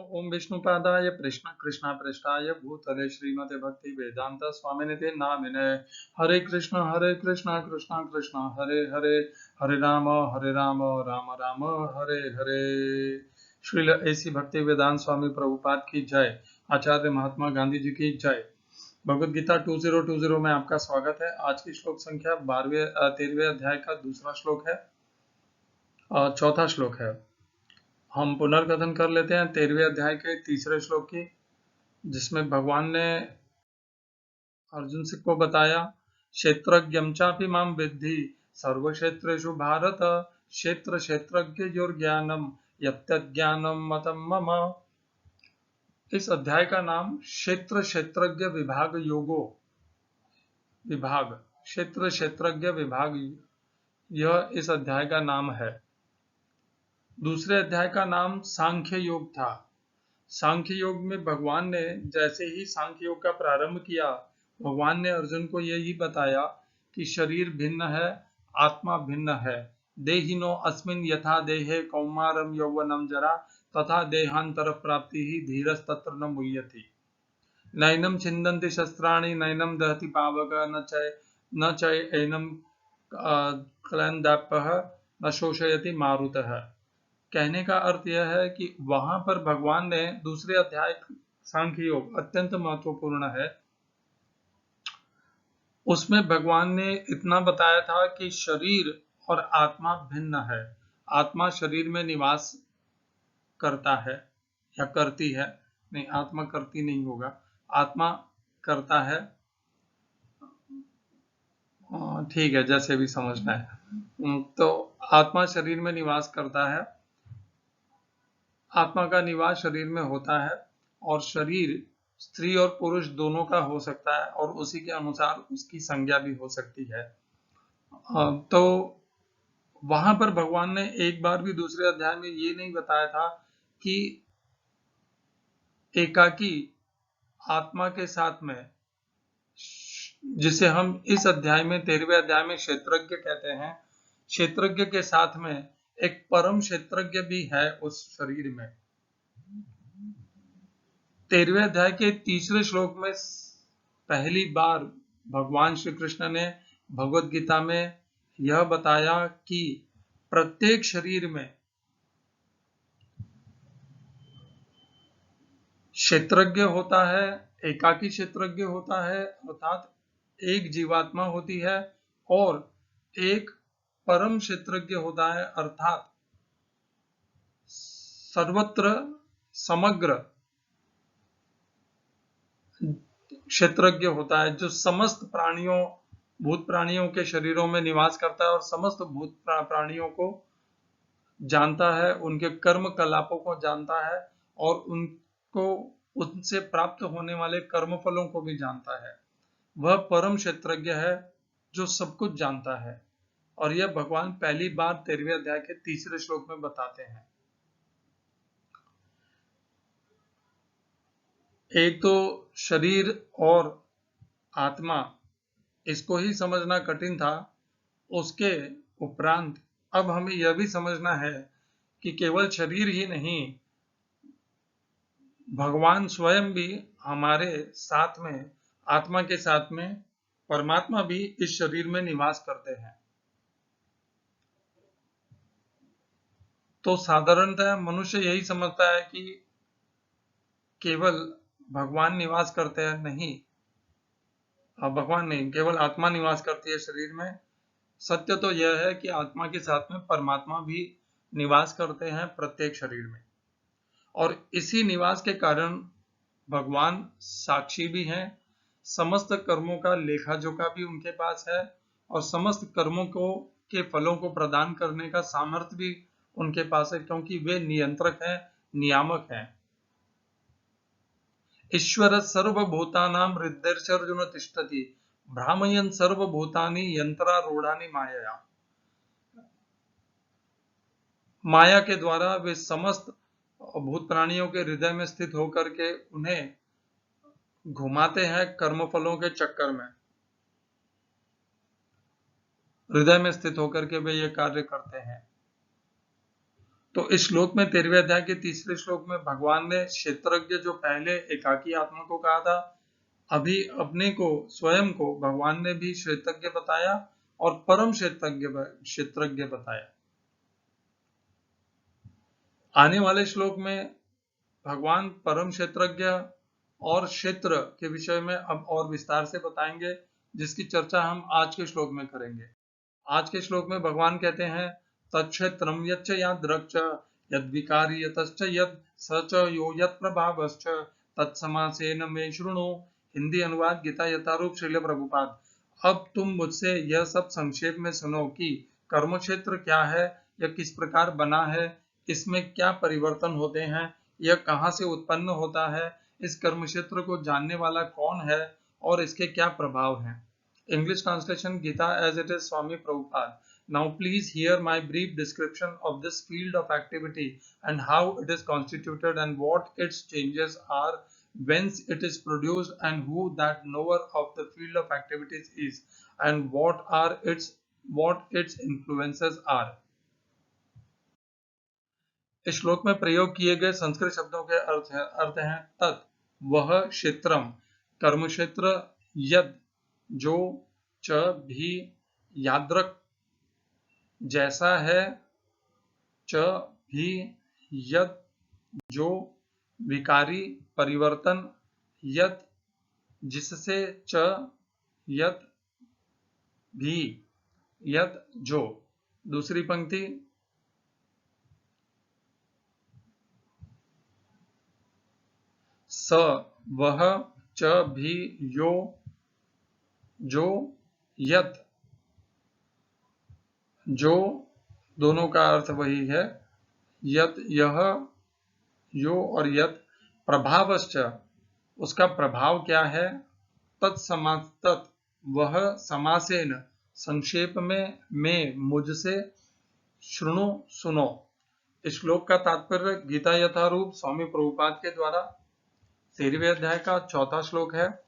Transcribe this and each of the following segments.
ओम विष्णुपादाय कृष्ण कृष्णा पृष्ठाय भूतले श्रीमते भक्ति वेदांत स्वामिनिते नामिने हरे कृष्ण कृष्ण कृष्ण हरे हरे हरे राम राम राम हरे हरे। श्रील ऐसी भक्ति वेदांत स्वामी प्रभुपाद की जय। आचार्य महात्मा गांधी जी की जय। भगवद गीता 2020 में आपका स्वागत है। आज की श्लोक संख्या 13वें अध्याय का दूसरा श्लोक है और चौथा श्लोक है। हम पुनर्कथन कर लेते हैं 13वें अध्याय के तीसरे श्लोक की, जिसमें भगवान ने अर्जुन सिंह को बताया, क्षेत्रज्ञं चापि मां विद्धि सर्वक्षेत्रेषु भारत क्षेत्र क्षेत्रज्ञ ज्ञानम यत्तज्ज्ञानम मतम मम। इस अध्याय का नाम क्षेत्र क्षेत्रज्ञ विभाग योगो विभाग क्षेत्र क्षेत्रज्ञ विभाग यह इस अध्याय का नाम है। दूसरे अध्याय का नाम सांख्य योग था। सांख्य योग में भगवान ने जैसे ही सांख्य योग का प्रारंभ किया, भगवान ने अर्जुन को यही बताया कि शरीर भिन्न है, आत्मा भिन्न है। देहिनो अस्मिन् यथा देहे कौमारम यौवनम जरा तथा देहांतर प्राप्ति ही धीरस्तत्र न मुह्यति। नैनम छिन्दन्ति शस्त्राणि नैनम दहति पावक न चैनम क्लेन्दाप्यः न शोषयति मारुतः। कहने का अर्थ यह है कि वहां पर भगवान ने दूसरे अध्याय सांख्य योग अत्यंत महत्वपूर्ण है, उसमें भगवान ने इतना बताया था कि शरीर और आत्मा भिन्न है। आत्मा शरीर में निवास करता है या करती है, नहीं आत्मा करती नहीं होगा, आत्मा करता है, ठीक है जैसे भी समझना है। तो आत्मा शरीर में निवास करता है, आत्मा का निवास शरीर में होता है और शरीर स्त्री और पुरुष दोनों का हो सकता है और उसी के अनुसार उसकी संज्ञा भी हो सकती है। तो वहां पर भगवान ने एक बार भी दूसरे अध्याय में ये नहीं बताया था कि एकाकी आत्मा के साथ में, जिसे हम इस अध्याय में 13वें अध्याय में क्षेत्रज्ञ कहते हैं, क्षेत्रज्ञ के साथ में एक परम क्षेत्रज्ञ भी है उस शरीर में। 13वें अध्याय के तीसरे श्लोक में पहली बार भगवान श्री कृष्ण ने भगवद गीता में यह बताया कि प्रत्येक शरीर में क्षेत्रज्ञ होता है, एकाकी क्षेत्रज्ञ होता है, अर्थात एक जीवात्मा होती है और एक परम क्षेत्रज्ञ होता है, अर्थात सर्वत्र समग्र क्षेत्रज्ञ होता है, जो समस्त प्राणियों भूत प्राणियों के शरीरों में निवास करता है और समस्त भूत प्राणियों को जानता है, उनके कर्म कलापों को जानता है और उनको उनसे प्राप्त होने वाले कर्म फलों को भी जानता है। वह परम क्षेत्रज्ञ है जो सब कुछ जानता है, और यह भगवान पहली बार 13वें अध्याय के तीसरे श्लोक में बताते हैं। एक तो शरीर और आत्मा, इसको ही समझना कठिन था, उसके उपरांत अब हमें यह भी समझना है कि केवल शरीर ही नहीं, भगवान स्वयं भी हमारे साथ में, आत्मा के साथ में परमात्मा भी इस शरीर में निवास करते हैं। तो साधारणतः मनुष्य यही समझता है कि केवल भगवान निवास करते हैं, नहीं, भगवान नहीं, केवल आत्मा निवास करती है शरीर में। सत्य तो यह है कि आत्मा के साथ में परमात्मा भी निवास करते हैं प्रत्येक शरीर में, और इसी निवास के कारण भगवान साक्षी भी हैं, समस्त कर्मों का लेखा जोखा भी उनके पास है और समस्त कर्मों को के फलों को प्रदान करने का सामर्थ्य भी उनके पास है, क्योंकि वे नियंत्रक हैं, नियामक हैं। ईश्वर सर्वभूतानां हृदयर्जुन तिष्ठति भ्रामयन् सर्वभूतानि यंत्रारूढ़ानि मायया। माया के द्वारा वे समस्त भूत प्राणियों के हृदय में स्थित होकर के उन्हें घुमाते हैं कर्मफलों के चक्कर में। हृदय में स्थित होकर के वे ये कार्य करते हैं। तो इस श्लोक में 13वें अध्याय के तीसरे श्लोक में भगवान ने क्षेत्रज्ञ जो पहले एकाकी आत्मा को कहा था, अभी अपने को स्वयं को भगवान ने भी क्षेत्रज्ञ बताया और परम क्षेत्रज्ञ बताया। आने वाले श्लोक में भगवान परम क्षेत्रज्ञ और क्षेत्र के विषय में अब और विस्तार से बताएंगे, जिसकी चर्चा हम आज के श्लोक में करेंगे। आज के श्लोक में भगवान कहते हैं तत्क्षेत्रम यच्च यादृक्च यद्विकारी यतश्च यद सच यो यत् प्रभावश्च तत्समासेन मे शृणु। हिंदी अनुवाद गीता यथारूप श्रील प्रभुपाद। अब तुम मुझसे यह सब संक्षेप में सुनो कि कर्म क्षेत्र क्या है, यह किस प्रकार बना है, इसमें क्या परिवर्तन होते हैं, यह कहाँ से उत्पन्न होता है, इस कर्म क्षेत्र को जानने वाला कौन है और इसके क्या प्रभाव हैं। English translation Gita as it is Swami Prabhupada. Now please hear my brief description of this field of activity and how it is constituted and what its changes are, whence it is produced and who that knower of the field of activities is and what its influences are. इस श्लोक में प्रयोग किए गए संस्कृत शब्दों के अर्थ हैं तत् वह क्षेत्रम कर्म क्षेत्र, यद जो, च भी यादृक जैसा है, च भी यद जो विकारी परिवर्तन, यद जिससे, च यद भी यद जो। दूसरी पंक्ति स वह, च भी यो जो, यत जो, दोनों का अर्थ वही है, यत यह, यो और यत प्रभावश्च उसका प्रभाव क्या है, तत् वह समासेन संक्षेप में मुझसे, शृणु सुनो। इस श्लोक का तात्पर्य गीता यथारूप स्वामी प्रभुपाद के द्वारा 13वें अध्याय का 4था श्लोक है।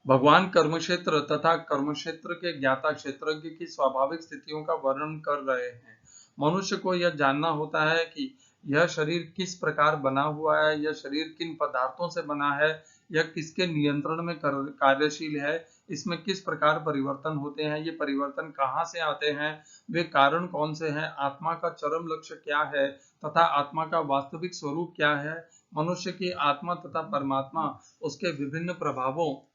भगवान कर्मक्षेत्र तथा कर्मक्षेत्र के ज्ञाता क्षेत्रज्ञ की स्वाभाविक स्थितियों का वर्णन कर रहे हैं। मनुष्य को यह जानना होता है कि यह शरीर किस प्रकार बना हुआ है, यह शरीर किन पदार्थों से बना है, यह किसके नियंत्रण में कार्यशील है, इसमें किस प्रकार परिवर्तन होते हैं, ये परिवर्तन कहाँ से आते हैं, वे कारण कौन से हैं, आत्मा का चरम लक्ष्य क्या है तथा आत्मा का वास्तविक स्वरूप क्या है, मनुष्य की आत्मा तथा परमात्मा उसके विभिन्न प्रभावों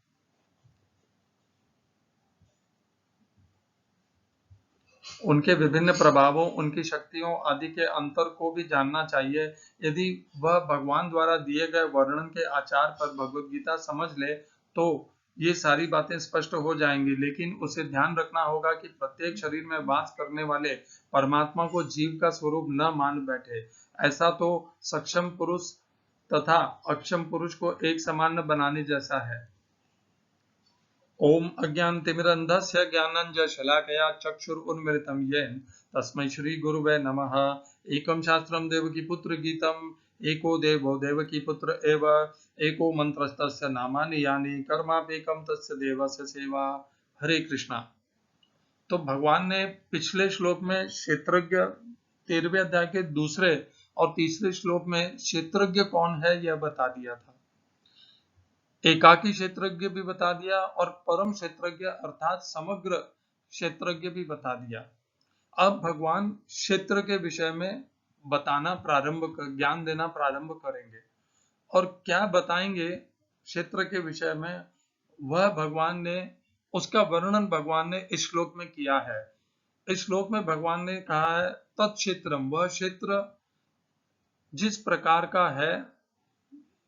उनकी शक्तियों आदि के अंतर को भी जानना चाहिए। यदि वह भगवान द्वारा दिए गए वर्णन के आचार पर भगवद गीता समझ ले तो ये सारी बातें स्पष्ट हो जाएंगी, लेकिन उसे ध्यान रखना होगा कि प्रत्येक शरीर में वास करने वाले परमात्मा को जीव का स्वरूप न मान बैठे। ऐसा तो सक्षम पुरुष तथा अक्षम पुरुष को एक समान बनाने जैसा है। ओम अज्ञानतिमिरन्धस्य ज्ञानाञ्जनशलाकया चक्षुरुन्मिलितं येन तस्मै श्री गुरुवे नमः। एकं शास्त्रं देवकीपुत्र गीतम् एको देवो देवकीपुत्र एव एको मंत्रस्तस्य नामानि यानि कर्मापेकं तस्य देवस्य सेवा। हरे कृष्णा। तो भगवान ने पिछले श्लोक में क्षेत्रज्ञ 13वें अध्याय के दूसरे और तीसरे श्लोक में क्षेत्रज्ञ कौन है यह बता दिया था। एकाकी क्षेत्रज्ञ भी बता दिया और परम क्षेत्रज्ञ अर्थात समग्र क्षेत्रज्ञ भी बता दिया। अब भगवान क्षेत्र के विषय में ज्ञान देना प्रारंभ करेंगे और क्या बताएंगे क्षेत्र के विषय में, वह भगवान ने उसका वर्णन भगवान ने इस श्लोक में किया है। इस श्लोक में भगवान ने कहा है तत्क्षेत्रम, वह क्षेत्र जिस प्रकार का है,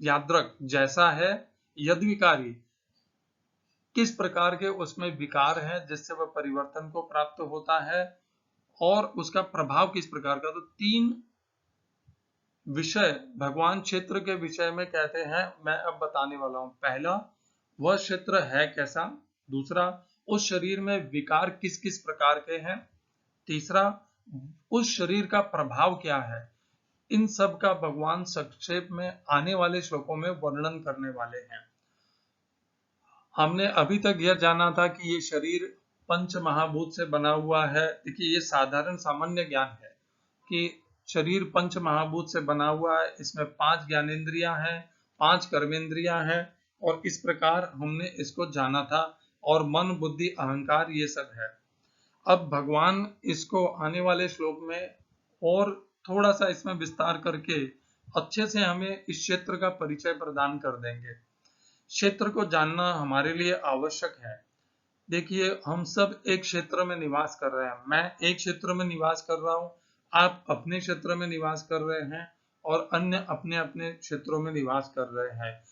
यादृक जैसा है, यद्विकारी किस प्रकार के उसमें विकार हैं जिससे वह परिवर्तन को प्राप्त होता है और उसका प्रभाव किस प्रकार का। तो 3 विषय भगवान क्षेत्र के विषय में कहते हैं, मैं अब बताने वाला हूं। पहला, वह क्षेत्र है कैसा। दूसरा, उस शरीर में विकार किस किस प्रकार के हैं। तीसरा, उस शरीर का प्रभाव क्या है। इन सब का भगवान संक्षेप में आने वाले श्लोकों में वर्णन करने वाले हैं। हमने अभी तक यह जाना था कि ये शरीर पंच महाभूत से बना हुआ है। देखिए, ये साधारण सामान्य ज्ञान है, कि शरीर पंच महाभूत से बना हुआ है, इसमें 5 ज्ञानेंद्रियां हैं, 5 कर्मेंद्रियां हैं, और इस प्रकार हमने इसको जाना था, और मन बुद्धि अहंकार ये सब है। अब भगवान इसको आने वाले श्लोक में और थोड़ा सा इसमें विस्तार करके अच्छे से हमें इस क्षेत्र का परिचय प्रदान कर देंगे। क्षेत्र को जानना हमारे लिए आवश्यक है। देखिए, हम सब एक क्षेत्र में निवास कर रहे हैं। मैं एक क्षेत्र में निवास कर रहा हूँ, आप अपने क्षेत्र में निवास कर रहे हैं, और अन्य अपने अपने क्षेत्रों में निवास कर रहे हैं।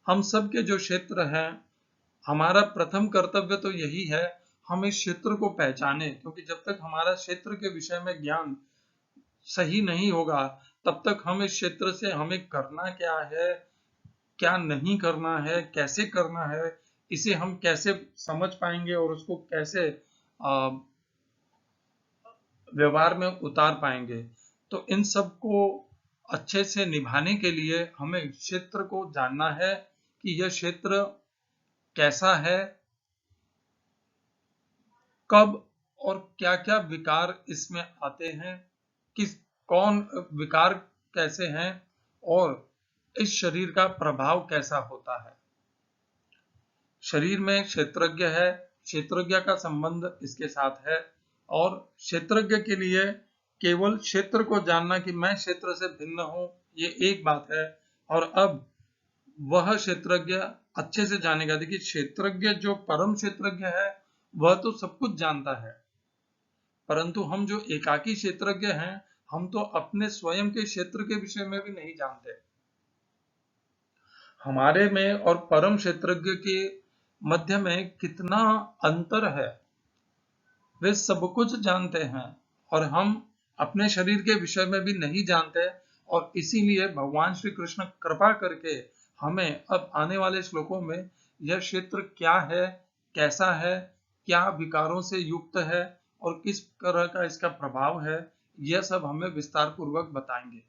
हम सब के जो क्षेत्र हैं, हमारा प्रथम कर्तव्य तो यही है, हम इस क्षेत्र को पहचाने, क्योंकि जब तक हमारा क्षेत्र के विषय में ज्ञान सही नहीं होगा, तब तक हम इस क्षेत्र से हमें करना क्या है, क्या नहीं करना है, कैसे करना है, इसे हम कैसे समझ पाएंगे और उसको कैसे व्यवहार में उतार पाएंगे। तो इन सब को अच्छे से निभाने के लिए हमें क्षेत्र को जानना है कि यह क्षेत्र कैसा है, कब और क्या क्या विकार इसमें आते हैं, कौन विकार कैसे हैं, और इस शरीर का प्रभाव कैसा होता है। शरीर में क्षेत्रज्ञ है, क्षेत्रज्ञ का संबंध इसके साथ है, और क्षेत्रज्ञ के लिए केवल क्षेत्र को जानना कि मैं क्षेत्र से भिन्न हूं, ये एक बात है, और अब वह क्षेत्रज्ञ अच्छे से जानेगा। देखिए, क्षेत्रज्ञ जो परम क्षेत्रज्ञ है वह तो सब कुछ जानता है, परंतु हम जो एकाकी क्षेत्रज्ञ हैं, हम तो अपने स्वयं के क्षेत्र के विषय में भी नहीं जानते। हमारे में और परम क्षेत्रज्ञ के मध्य में कितना अंतर है, वे सब कुछ जानते हैं और हम अपने शरीर के विषय में भी नहीं जानते। और इसीलिए भगवान श्री कृष्ण कृपा करके हमें अब आने वाले श्लोकों में यह क्षेत्र क्या है, कैसा है, क्या विकारों से युक्त है और किस तरह का इसका प्रभाव है, यह सब हमें विस्तार पूर्वक बताएंगे।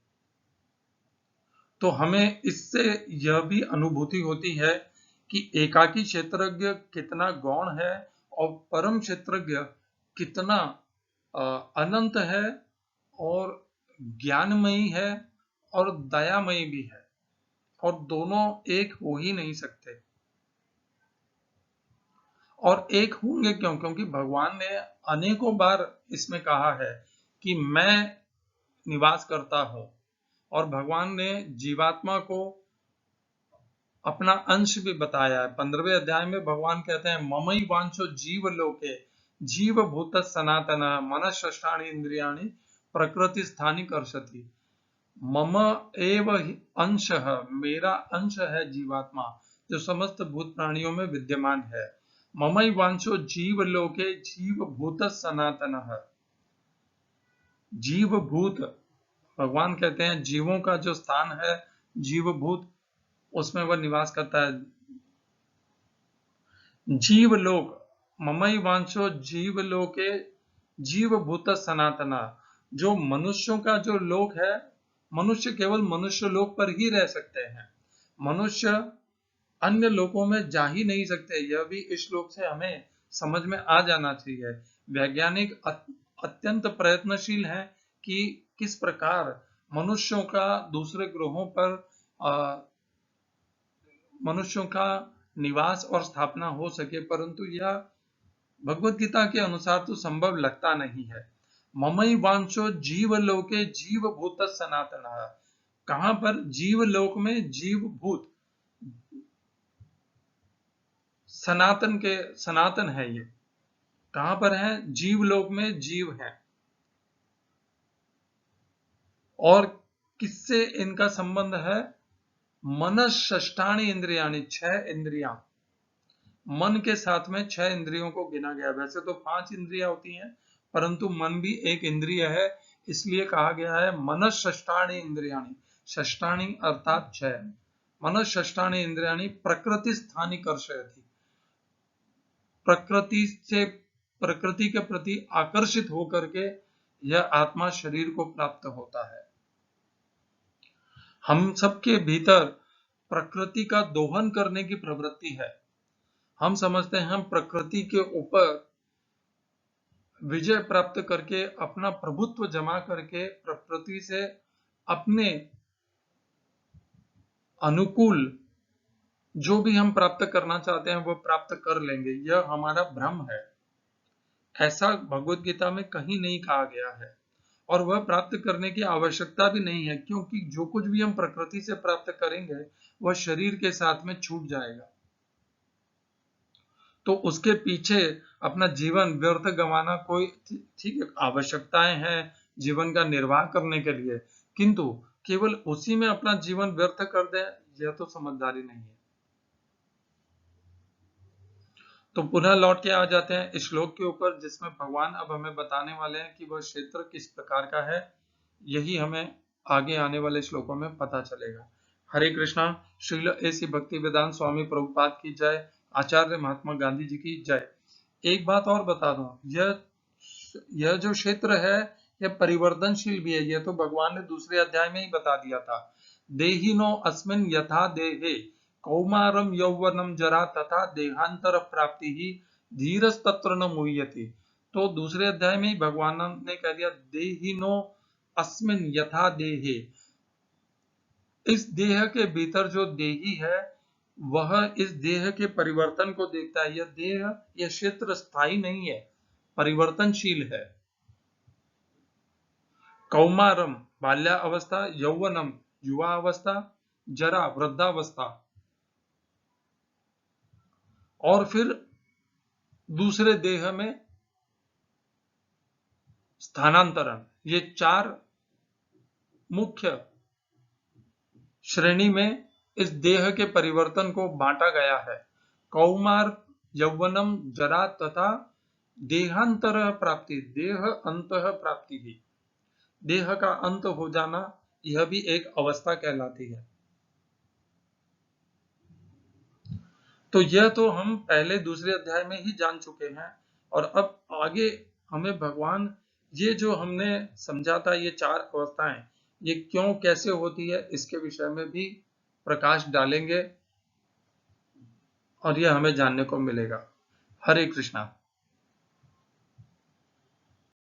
तो हमें इससे यह भी अनुभूति होती है कि एकाकी क्षेत्रज्ञ कितना गौण है और परम क्षेत्रज्ञ कितना अनंत है और ज्ञानमयी है और दयामयी भी है, और दोनों एक हो ही नहीं सकते। और एक होंगे क्यों? क्योंकि भगवान ने अनेकों बार इसमें कहा है कि मैं निवास करता हूं, और भगवान ने जीवात्मा को अपना अंश भी बताया है। 15वें अध्याय में भगवान कहते हैं, ममई वांछो जीव लोके जीव भूत सनातन मनःषष्ठानि इंद्रियाणि प्रकृति स्थानी कर्षति। मम एव अंश है, मेरा अंश है जीवात्मा, जो समस्त भूत प्राणियों में विद्यमान है। ममई वांछो जीव लोके जीव भूत सनातन है। जीव भूत, भगवान कहते हैं जीवों का जो स्थान है जीव भूत, उसमें वह निवास करता है। जीव लोक, ममई वांछो जीव लोके जीव भूत सनातना, जो मनुष्यों का जो लोक है, मनुष्य केवल मनुष्य लोक पर ही रह सकते हैं, मनुष्य अन्य लोकों में जा ही नहीं सकते। यह भी इस श्लोक से हमें समझ में आ जाना चाहिए। वैज्ञानिक अत्यंत प्रयत्नशील हैं कि किस प्रकार मनुष्यों का दूसरे ग्रहों पर मनुष्यों का निवास और स्थापना हो सके, परंतु यह भगवत गीता के अनुसार तो संभव लगता नहीं है। ममई वांछो जीव लोके जीव भूत सनातन, कहां पर? जीव लोक में जीव भूत, सनातन के सनातन है। ये कहां पर है? जीव लोक में जीव है। और किससे इनका संबंध है? मनःषष्ठानि इंद्रियाणि, 6 इंद्रियां, मन के साथ में 6 इंद्रियों को गिना गया। वैसे तो 5 इंद्रियां होती हैं, परंतु मन भी एक इंद्रिय है, इसलिए कहा गया है मनःषष्ठानि इंद्रियाणि। षष्ठानि अर्थात 6। मनःषष्ठानि इंद्रियाणि प्रकृति स्थानी कर्षयति, प्रकृति से, प्रकृति के प्रति आकर्षित होकर के यह आत्मा शरीर को प्राप्त होता है। हम सबके भीतर प्रकृति का दोहन करने की प्रवृत्ति है। हम समझते हैं हम प्रकृति के ऊपर विजय प्राप्त करके, अपना प्रभुत्व जमा करके प्रकृति से अपने अनुकूल जो भी हम प्राप्त करना चाहते हैं वो प्राप्त कर लेंगे, यह हमारा भ्रम है। ऐसा भगवत गीता में कहीं नहीं कहा गया है, और वह प्राप्त करने की आवश्यकता भी नहीं है, क्योंकि जो कुछ भी हम प्रकृति से प्राप्त करेंगे वह शरीर के साथ में छूट जाएगा। तो उसके पीछे अपना जीवन व्यर्थ गंवाना कोई, ठीक है, आवश्यकताएं हैं जीवन का निर्वाह करने के लिए, किंतु केवल उसी में अपना जीवन व्यर्थ कर दे, यह तो समझदारी नहीं है। तो पुनः लौट के आ जाते हैं इस श्लोक के ऊपर, जिसमें भगवान अब हमें बताने वाले हैं कि वह क्षेत्र किस प्रकार का है। यही हमें आगे आने वाले श्लोकों में पता चलेगा। हरे कृष्णा। श्रील ऐसी भक्ति वेदांत स्वामी प्रभुपाद की जय। आचार्य महात्मा गांधी जी की जय। एक बात और बता दूं, यह जो क्षेत्र है यह परिवर्तनशील भी है। यह तो भगवान ने दूसरे अध्याय में ही बता दिया था। देहिनो अस्मिन् यथा देहे कौमारम यौवनम जरा तथा देहांतर प्राप्ति ही धीरस्तत्र न मुह्यति। तो दूसरे अध्याय में ही भगवान ने कह दिया, देहिनो अस्मिन् यथा देहे, इस देह के भीतर जो देही है वह इस देह के परिवर्तन को देखता है। यह देह, यह क्षेत्र स्थायी नहीं है, परिवर्तनशील है। कौमारम बाल्यावस्था, यौवनम युवा अवस्था, जरा वृद्धावस्था, और फिर दूसरे देह में स्थानांतरण, ये चार मुख्य श्रेणी में इस देह के परिवर्तन को बांटा गया है। कौमार, यौवनम, जरा तथा देहांतर प्राप्ति, देह अंत प्राप्ति भी, देह का अंत हो जाना, यह भी एक अवस्था कहलाती है। तो यह तो हम पहले दूसरे अध्याय में ही जान चुके हैं, और अब आगे हमें भगवान ये जो हमने समझा था, ये चार अवस्थाएं ये क्यों कैसे होती है, इसके विषय में भी प्रकाश डालेंगे और यह हमें जानने को मिलेगा। हरे कृष्णा।